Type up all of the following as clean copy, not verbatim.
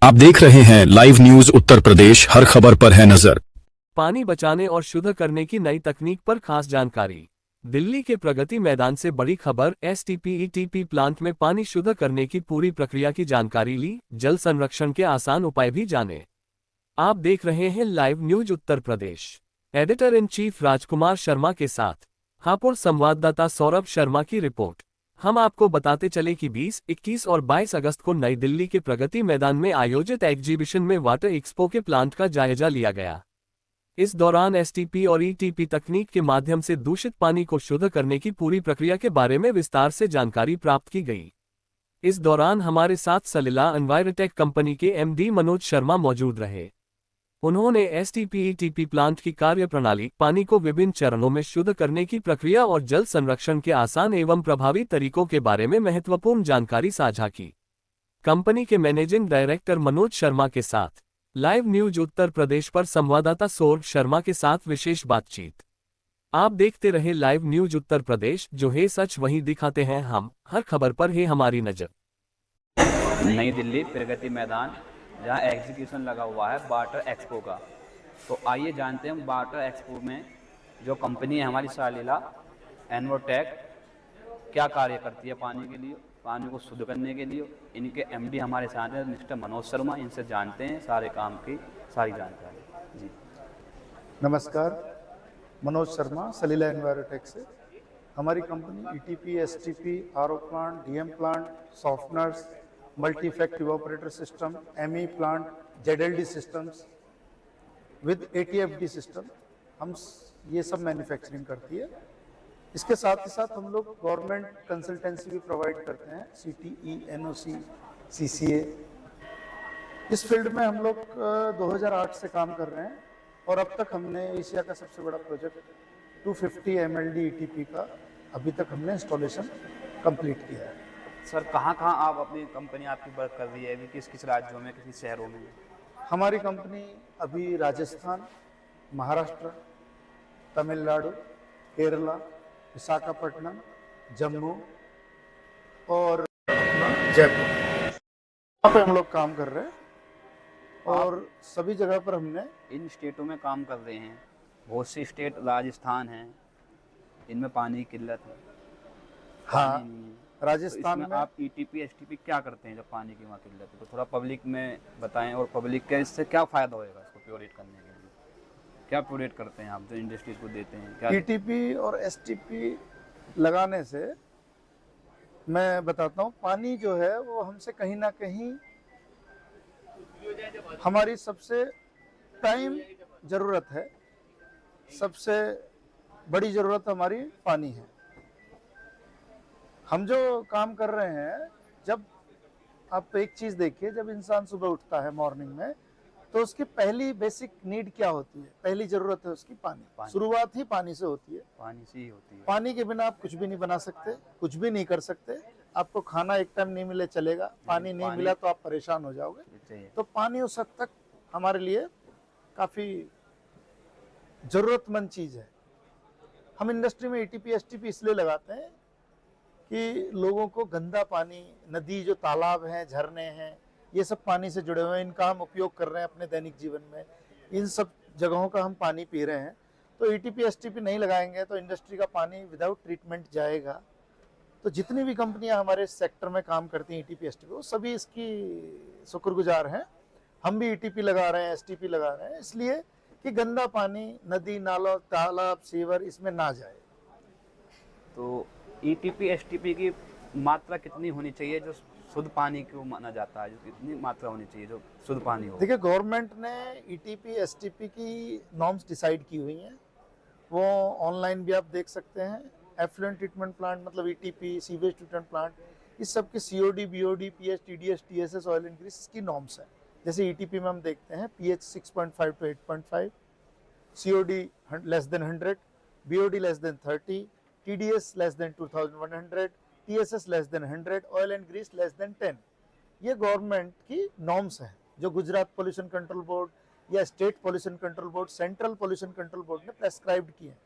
आप देख रहे हैं लाइव न्यूज उत्तर प्रदेश, हर खबर पर है नजर। पानी बचाने और शुद्ध करने की नई तकनीक पर खास जानकारी। दिल्ली के प्रगति मैदान से बड़ी खबर। एसटीपी प्लांट में पानी शुद्ध करने की पूरी प्रक्रिया की जानकारी ली, जल संरक्षण के आसान उपाय भी जाने। आप देख रहे हैं live news Uttar Pradesh. Editor in chief Rajkumar Sharma के साथ हापुड़ संवाददाता सौरभ शर्मा की रिपोर्ट। हम आपको बताते चले कि 20, 21 और 22 अगस्त को नई दिल्ली के प्रगति मैदान में आयोजित एग्जीबिशन में वाटर एक्सपो के प्लांट का जायजा लिया गया। इस दौरान एसटीपी और ईटीपी तकनीक के माध्यम से दूषित पानी को शुद्ध करने की पूरी प्रक्रिया के बारे में विस्तार से जानकारी प्राप्त की गई। इस दौरान हमारे साथ सलिला एनवायरटेक कंपनी के एमडी मनोज शर्मा मौजूद रहे। उन्होंने एसटीपी प्लांट की कार्यप्रणाली, पानी को विभिन्न चरणों में शुद्ध करने की प्रक्रिया और जल संरक्षण के आसान एवं प्रभावी तरीकों के बारे में महत्वपूर्ण जानकारी साझा की। कंपनी के मैनेजिंग डायरेक्टर मनोज शर्मा के साथ लाइव न्यूज उत्तर प्रदेश पर संवाददाता सौरभ शर्मा के साथ विशेष बातचीत। आप देखते रहे लाइव न्यूज उत्तर प्रदेश, जो है सच वही दिखाते हैं हम, हर खबर पर है हमारी नजर। नई दिल्ली प्रगति मैदान जहाँ एग्जीक्यूशन लगा हुआ है वाटर एक्सपो का, तो आइए जानते हैं वाटर एक्सपो में जो कंपनी है हमारी सलिला एनवायरटेक क्या कार्य करती है पानी के लिए, पानी को शुद्ध करने के लिए। इनके एमडी हमारे साथ हैं मिस्टर मनोज शर्मा, इनसे जानते हैं सारे काम की सारी जानकारी। जी नमस्कार, मनोज शर्मा सलिला एनवायरटेक से। हमारी company ETP, STP, RO plant, DM plant, softeners, multi effect evaporator system, ME plant, ZLD systems with ATFD system, हम ये सब मैन्युफैक्चरिंग करती है। इसके साथ ही साथ हम लोग गवर्नमेंट कंसल्टेंसी भी प्रोवाइड करते हैं, सीटीई, एनओसी, सीसीए। इस फील्ड में हम लोग 2008 से काम कर रहे हैं और अब तक हमने एशिया का सबसे बड़ा प्रोजेक्ट 250 MLD ईटीपी का अभी तक हमने इंस्टॉलेशन कंप्लीट किया है। सर, कहाँ आप अपनी कंपनी आपकी वर्क कर रही है अभी, किस किस राज्यों में, किस शहरों में? हमारी कंपनी अभी राजस्थान, महाराष्ट्र, तमिलनाडु, केरला, विशाखापट्टनम, जम्मू और जयपुर, यहाँ पे हम लोग काम कर रहे हैं। और सभी जगह पर हमने इन स्टेटों में काम कर रहे हैं। बहुत सी स्टेट राजस्थान है, इनमें पानी की किल्लत है। हाँ, नहीं है। राजस्थान तो में आप ईटीपी एसटीपी क्या करते हैं जब पानी की वहाँ किल्लत है, तो थोड़ा पब्लिक में बताएं। और पब्लिक का इससे क्या फ़ायदा होएगा इसको प्योरेट करने के लिए? क्या प्योरेट करते हैं आप जो इंडस्ट्रीज को देते हैं? क्या ईटीपी और एसटीपी लगाने से मैं बताता हूँ, पानी जो है वो हमसे कहीं ना कहीं हमारी सबसे टाइम ज़रूरत है, सबसे बड़ी ज़रूरत हमारी पानी है। हम जो काम कर रहे हैं, जब आप एक चीज़ देखिए, जब इंसान सुबह उठता है मॉर्निंग में, तो उसकी पहली बेसिक नीड क्या होती है? पहली ज़रूरत है उसकी पानी। शुरुआत ही पानी से होती है, पानी से ही होती है। पानी के बिना आप कुछ भी नहीं बना सकते, कुछ भी नहीं कर सकते। आपको खाना एक टाइम नहीं मिले चलेगा, पानी नहीं मिला तो आप परेशान हो जाओगे। तो पानी उस हद तक हमारे लिए काफ़ी ज़रूरतमंद चीज़ है। हम इंडस्ट्री में ईटीपी एसटीपी इसलिए लगाते हैं कि लोगों को गंदा पानी, नदी, जो तालाब हैं, झरने हैं, ये सब पानी से जुड़े हुए हैं, इनका हम उपयोग कर रहे हैं अपने दैनिक जीवन में। इन सब जगहों का हम पानी पी रहे हैं। तो ईटीपी एसटीपी नहीं लगाएंगे तो इंडस्ट्री का पानी विदाउट ट्रीटमेंट जाएगा। तो जितनी भी कंपनियां हमारे सेक्टर में काम करती हैं ईटीपी एसटीपी, वो सभी इसकी शुक्रगुजार हैं। हम भी ईटीपी लगा रहे हैं, एसटीपी लगा रहे हैं, इसलिए कि गंदा पानी नदी, नालों, तालाब, सीवर इसमें ना जाए। तो ईटीपी एसटीपी की मात्रा कितनी होनी चाहिए जो शुद्ध पानी को माना जाता है, जो कितनी मात्रा होनी चाहिए जो शुद्ध पानी हो? देखिए, गवर्नमेंट ने ईटीपी एसटीपी की नॉर्म्स डिसाइड की हुई हैं, वो ऑनलाइन भी आप देख सकते हैं। एफ्लुएंट ट्रीटमेंट प्लांट मतलब ईटीपी, सीवेज ट्रीटमेंट प्लांट, इस सब के COD, BOD, pH, TDS, TSS, oil and grease की नॉर्म्स हैं। जैसे ईटीपी में हम देखते हैं पीएच 6.5 to 8.5, सीओडी लेस देन 100, बीओडी less than 30, TDS less than 2100, TSS less than 100, oil and grease less than 10। ये गवर्नमेंट की नॉर्म्स हैं जो गुजरात पोल्यूशन कंट्रोल बोर्ड या state pollution control board, central pollution control board ने प्रेस्क्राइब्ड किए हैं।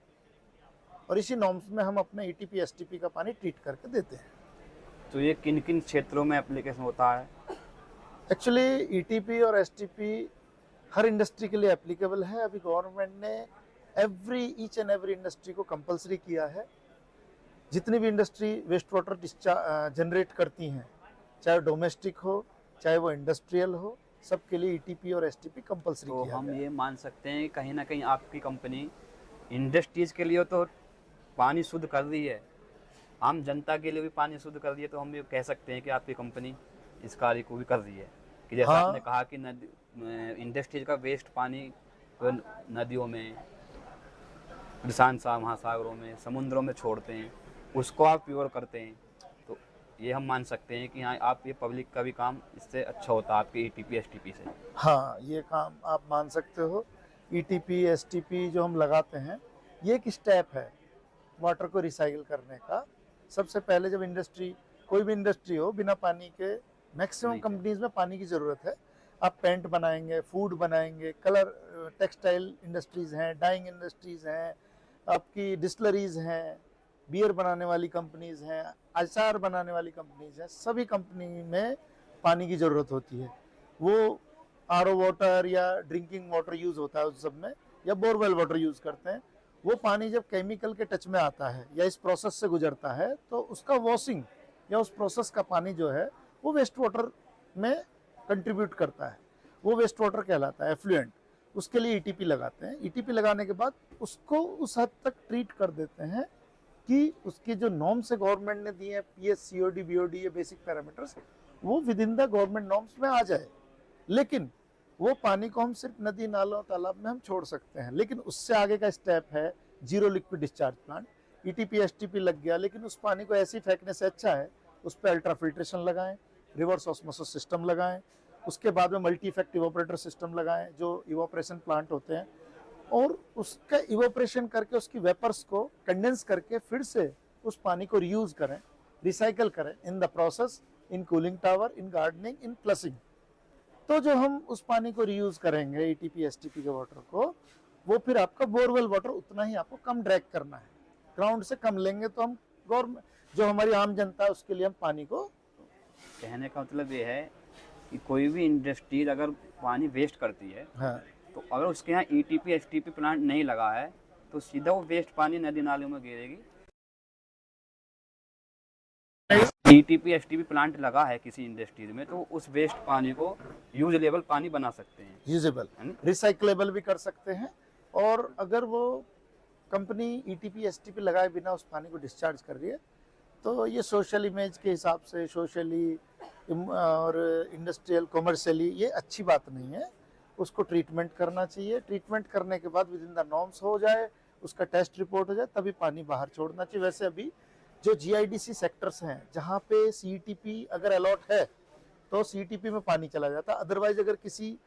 और इसी नॉर्म्स में हम अपने ईटीपी एसटीपी का पानी ट्रीट करके देते हैं। तो ये किन किन क्षेत्रों में एप्लीकेशन होता है? एक्चुअली ईटीपी और एसटीपी हर इंडस्ट्री के लिए एप्लीकेबल है। अभी गवर्नमेंट ने ईच एंड एवरी इंडस्ट्री को कंपलसरी किया है। जितनी भी इंडस्ट्री वेस्ट वाटर जनरेट करती हैं, चाहे डोमेस्टिक हो चाहे वो इंडस्ट्रियल हो, सबके लिए ईटीपी और एसटीपी कंपलसरी तो किया हम गया है। ये मान सकते हैं कि कहीं ना कहीं आपकी कंपनी इंडस्ट्रीज़ के लिए तो पानी शुद्ध कर रही है, आम जनता के लिए भी पानी शुद्ध कर रही है, तो हम ये कह सकते हैं कि आपकी कंपनी इस कार्य को भी कर रही है कि जैसा हाँ। आपने कहा कि इंडस्ट्रीज का वेस्ट पानी को नदियों में, प्रशांत महासागरों में, समुद्रों में छोड़ते हैं, उसको आप प्योर करते हैं। तो ये हम मान सकते हैं कि हाँ, आप ये पब्लिक का भी काम इससे अच्छा होता है आपके ईटीपी एसटीपी से। हाँ, ये काम आप मान सकते हो। ईटीपी एसटीपी जो हम लगाते हैं, ये एक स्टेप है वाटर को रिसाइकिल करने का। सबसे पहले जब कोई भी इंडस्ट्री हो, बिना पानी के मैक्सिमम नहीं कंपनीज में पानी की ज़रूरत है। आप पेंट बनाएंगे, फूड बनाएंगे, टेक्सटाइल इंडस्ट्रीज़ हैं, डाइंग इंडस्ट्रीज़ हैं, आपकी डिस्टलरीज हैं, बियर बनाने वाली कंपनीज हैं, अचार बनाने वाली कंपनीज हैं, सभी कंपनी में पानी की ज़रूरत होती है। वो आरओ वाटर या ड्रिंकिंग वाटर यूज़ होता है उस सब में, या बोरवेल वाटर यूज़ करते हैं। वो पानी जब केमिकल के टच में आता है या इस प्रोसेस से गुजरता है, तो उसका वॉशिंग या उस प्रोसेस का पानी जो है वो वेस्ट वाटर में कंट्रीब्यूट करता है। वो वेस्ट वाटर कहलाता है, एफ्लुएंट। उसके लिए ईटीपी लगाते हैं। ईटीपी लगाने के बाद उसको उस हद तक ट्रीट कर देते हैं कि उसके जो नॉर्म्स है गवर्नमेंट ने दिए हैं, पीएच, सीओडी, बीओडी, ये बेसिक पैरामीटर्स, वो with in the government norms में आ जाए। लेकिन वो पानी को हम सिर्फ नदी, नालों, तालाब में हम छोड़ सकते हैं। लेकिन उससे आगे का स्टेप है zero liquid discharge plant. ETP STP लग गया, लेकिन उस पानी को ऐसे ही फेंकने से अच्छा है उस पर अल्ट्रा फिल्ट्रेशन लगाएं, रिवर्स ऑस्मोसिस सिस्टम लगाएं, उसके बाद में मल्टी इफेक्ट इवोपरेटर सिस्टम लगाएं, जो इवोपरेशन प्लांट होते हैं, और उसका इवोपरेशन करके उसकी वेपर्स को कंडेंस करके फिर से उस पानी को रीयूज करें, रिसाइकल करें in the process, in cooling tower, in gardening, in flushing. तो जो हम उस पानी को रीयूज करेंगे ईटीपी एसटीपी के वाटर को, वो फिर आपका बोरवेल वाटर उतना ही आपको कम ड्रैग करना है, ग्राउंड से कम लेंगे, तो हम गवर्नमेंट जो हमारी आम जनता है उसके लिए हम पानी को। कहने का मतलब ये है कि कोई भी इंडस्ट्री अगर पानी वेस्ट करती है, हाँ, तो अगर उसके यहाँ ईटीपी एसटीपी प्लांट नहीं लगा है, तो सीधा वो वेस्ट पानी नदी नालों में गिरेगी। ईटीपी एसटीपी प्लांट लगा है किसी इंडस्ट्री में, तो उस वेस्ट पानी को यूजेबल पानी बना सकते हैं, यूजेबल, रिसाइकलेबल भी कर सकते हैं। और अगर वो कंपनी ईटीपी एसटीपी लगाए बिना उस पानी को डिस्चार्ज कर रही है, तो ये सोशल इमेज के हिसाब से, सोशली और इंडस्ट्रियल कॉमर्शियली ये अच्छी बात नहीं है। उसको ट्रीटमेंट करना चाहिए। ट्रीटमेंट करने के बाद विद इन द नॉर्म्स हो जाए, उसका टेस्ट रिपोर्ट हो जाए, तभी पानी बाहर छोड़ना चाहिए। वैसे अभी जो जीआईडीसी सेक्टर्स हैं जहाँ पे सीईटीपी अगर अलॉट है तो सीईटीपी में पानी चला जाता है। अदरवाइज अगर किसी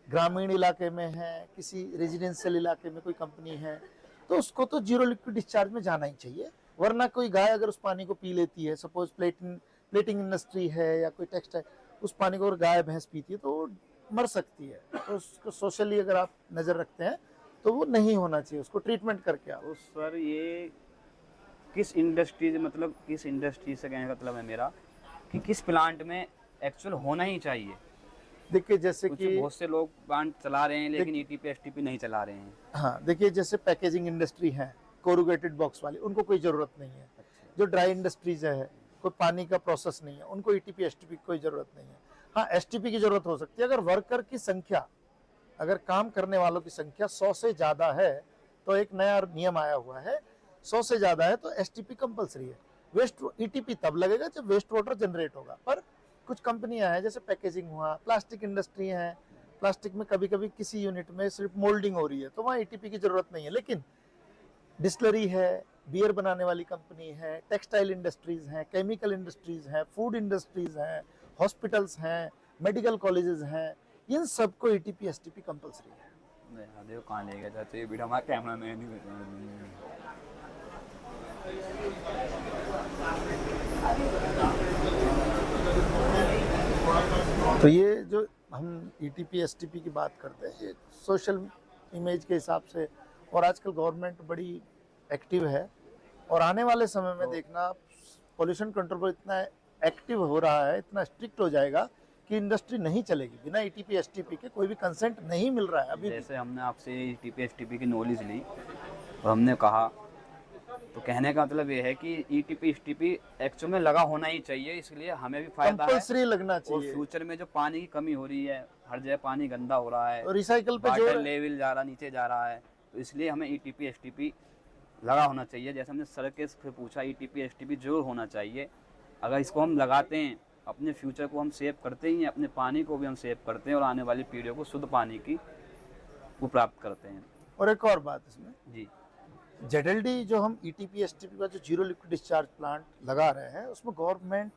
ग्रामीण इलाके में है, किसी रेजिडेंशियल इलाके में कोई कंपनी है, तो उसको तो जीरो लिक्विड डिस्चार्ज में जाना ही चाहिए। वरना कोई गाय अगर उस पानी को पी लेती है, सपोज प्लेटिंग इंडस्ट्री है या कोई टेक्सटाइल, उस पानी को अगर गाय भैंस पीती है तो वो मर सकती है। तो उसको सोशली अगर आप नज़र रखते हैं तो वो नहीं होना चाहिए, उसको ट्रीटमेंट करके आप। तो सर ये किस इंडस्ट्री से, मतलब किस इंडस्ट्री से कहने का मतलब है मेरा कि किस प्लांट में एक्चुअल होना ही चाहिए। देखिए जैसे कुछ कि बहुत से लोग प्लांट चला रहे हैं लेकिन ईटीपी एसटीपी नहीं चला रहे हैं। हाँ, देखिए जैसे पैकेजिंग इंडस्ट्री है, कोरुगेटेड बॉक्स वाली, उनको कोई ज़रूरत नहीं है। जो ड्राई इंडस्ट्रीज है, कोई पानी का प्रोसेस नहीं है, उनको ईटीपी एसटीपी की कोई ज़रूरत नहीं है। हाँ, एसटीपी की ज़रूरत हो सकती है अगर वर्कर की संख्या, अगर काम करने वालों की संख्या 100 से ज़्यादा है, तो एक नया नियम आया हुआ है, 100 से ज़्यादा है तो एसटीपी कंपलसरी है। ईटीपी तब लगेगा जब वेस्ट वाटर जनरेट होगा। पर कुछ कंपनियां हैं, जैसे पैकेजिंग हुआ, प्लास्टिक इंडस्ट्री है, प्लास्टिक में कभी कभी किसी यूनिट में सिर्फ मोल्डिंग हो रही है, तो वहाँ ईटीपी की ज़रूरत नहीं है। लेकिन डिस्टलरी है, बियर बनाने वाली कंपनी है, टेक्सटाइल इंडस्ट्रीज हैं, केमिकल इंडस्ट्रीज हैं, फूड इंडस्ट्रीज हैं, हॉस्पिटल्स हैं, मेडिकल कॉलेजेस हैं, इन सबको ईटीपी एसटीपी कंपलसरी है। देखो कहाँ ले गया चाचा, ये वीडियो हमारा कैमरा में नहीं। तो ये जो हम ईटीपी एसटीपी की बात करते हैं, ये सोशल इमेज के हिसाब से, और आजकल गवर्नमेंट बड़ी एक्टिव है, और आने वाले समय में देखना पोल्यूशन कंट्रोल इतना एक्टिव हो रहा है, इतना स्ट्रिक्ट हो जाएगा की इंडस्ट्री नहीं चलेगी बिना ईटीपी एसटीपी के। कोई भी कंसेंट नहीं मिल रहा है अभी भी। जैसे हमने आपसे ईटीपी एसटीपी की नॉलेज ली और हमने कहा, तो कहने का मतलब ये है कि ईटीपी एसटीपी एक्चुअल में लगा होना ही चाहिए, इसलिए हमें भी फायदा है। कंपल्सरी लगना और चाहिए। फ्यूचर में जो पानी की कमी हो रही है, हर जगह पानी गंदा हो रहा है, और रिसाइकल पे वाटर जो लेवल जा रहा नीचे जा रहा है, तो इसलिए हमें ईटीपी एसटीपी लगा होना चाहिए। जैसे हमने सर के फिर पूछा, ईटीपी एसटीपी जरूर होना चाहिए। अगर इसको हम लगाते हैं, अपने फ्यूचर को हम सेव करते ही हैं, अपने पानी को भी हम सेव करते हैं और आने वाली पीढ़ियों को शुद्ध पानी की वो प्राप्त करते हैं। और एक और बात इसमें, जी, जेडएलडी जो हम ईटीपी एसटीपी का जो जीरो लिक्विड डिस्चार्ज प्लांट लगा रहे हैं, उसमें गवर्नमेंट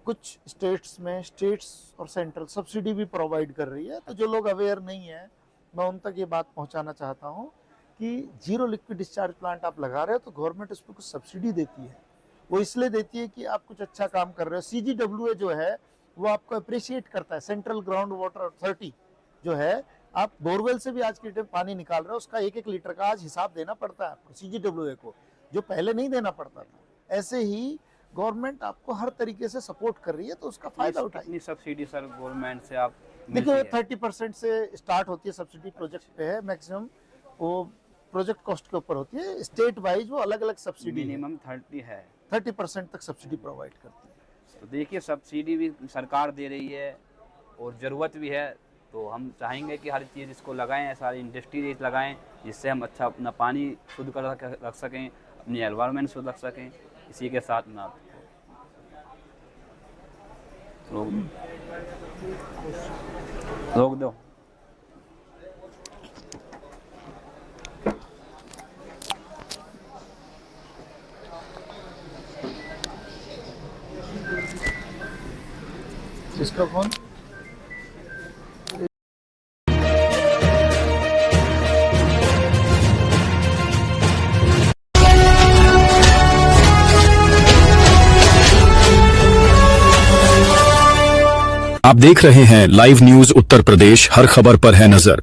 कुछ स्टेट्स और सेंट्रल सब्सिडी भी प्रोवाइड कर रही है। तो जो लोग अवेयर नहीं है, मैं उन तक ये बात पहुंचाना चाहता हूं कि जीरो लिक्विड डिस्चार्ज प्लांट आप लगा रहे हो तो गवर्नमेंट उस पर कुछ सब्सिडी देती है। वो इसलिए देती है कि आप कुछ अच्छा काम कर रहे हो। CGWA जो है वो आपको अप्रिशिएट करता है। सेंट्रल ग्राउंड वाटर अथॉरिटी जो है, आप बोरवेल से भी आज के टाइम पानी निकाल रहे हो, उसका 1-1 लीटर का आज हिसाब देना पड़ता है आपको CGWA को, जो पहले नहीं देना पड़ता था। ऐसे ही गवर्नमेंट आपको हर तरीके से सपोर्ट कर रही है, तो उसका फायदा उठाइए। कितनी सब्सिडी सर गवर्नमेंट से आप देखिए 30% से स्टार्ट होती है सब्सिडी, प्रोजेक्ट पे है, मैक्सिमम वो प्रोजेक्ट कॉस्ट के ऊपर होती है। स्टेट वाइज वो अलग अलग सब्सिडी मिनिमम 30 है, 30% तक सब्सिडी प्रोवाइड करती है। तो देखिए सब्सिडी भी सरकार दे रही है और ज़रूरत भी है, तो हम चाहेंगे कि हर चीज़ इसको लगाएं, सारी इंडस्ट्री लगाएं, जिससे हम अच्छा अपना पानी शुद्ध कर रख सकें, अपनी एनवायरनमेंट शुद्ध रख सकें। इसी के साथ में आपको रोक दो। इसका कौन? आप देख रहे हैं लाइव न्यूज उत्तर प्रदेश, हर खबर पर है नजर।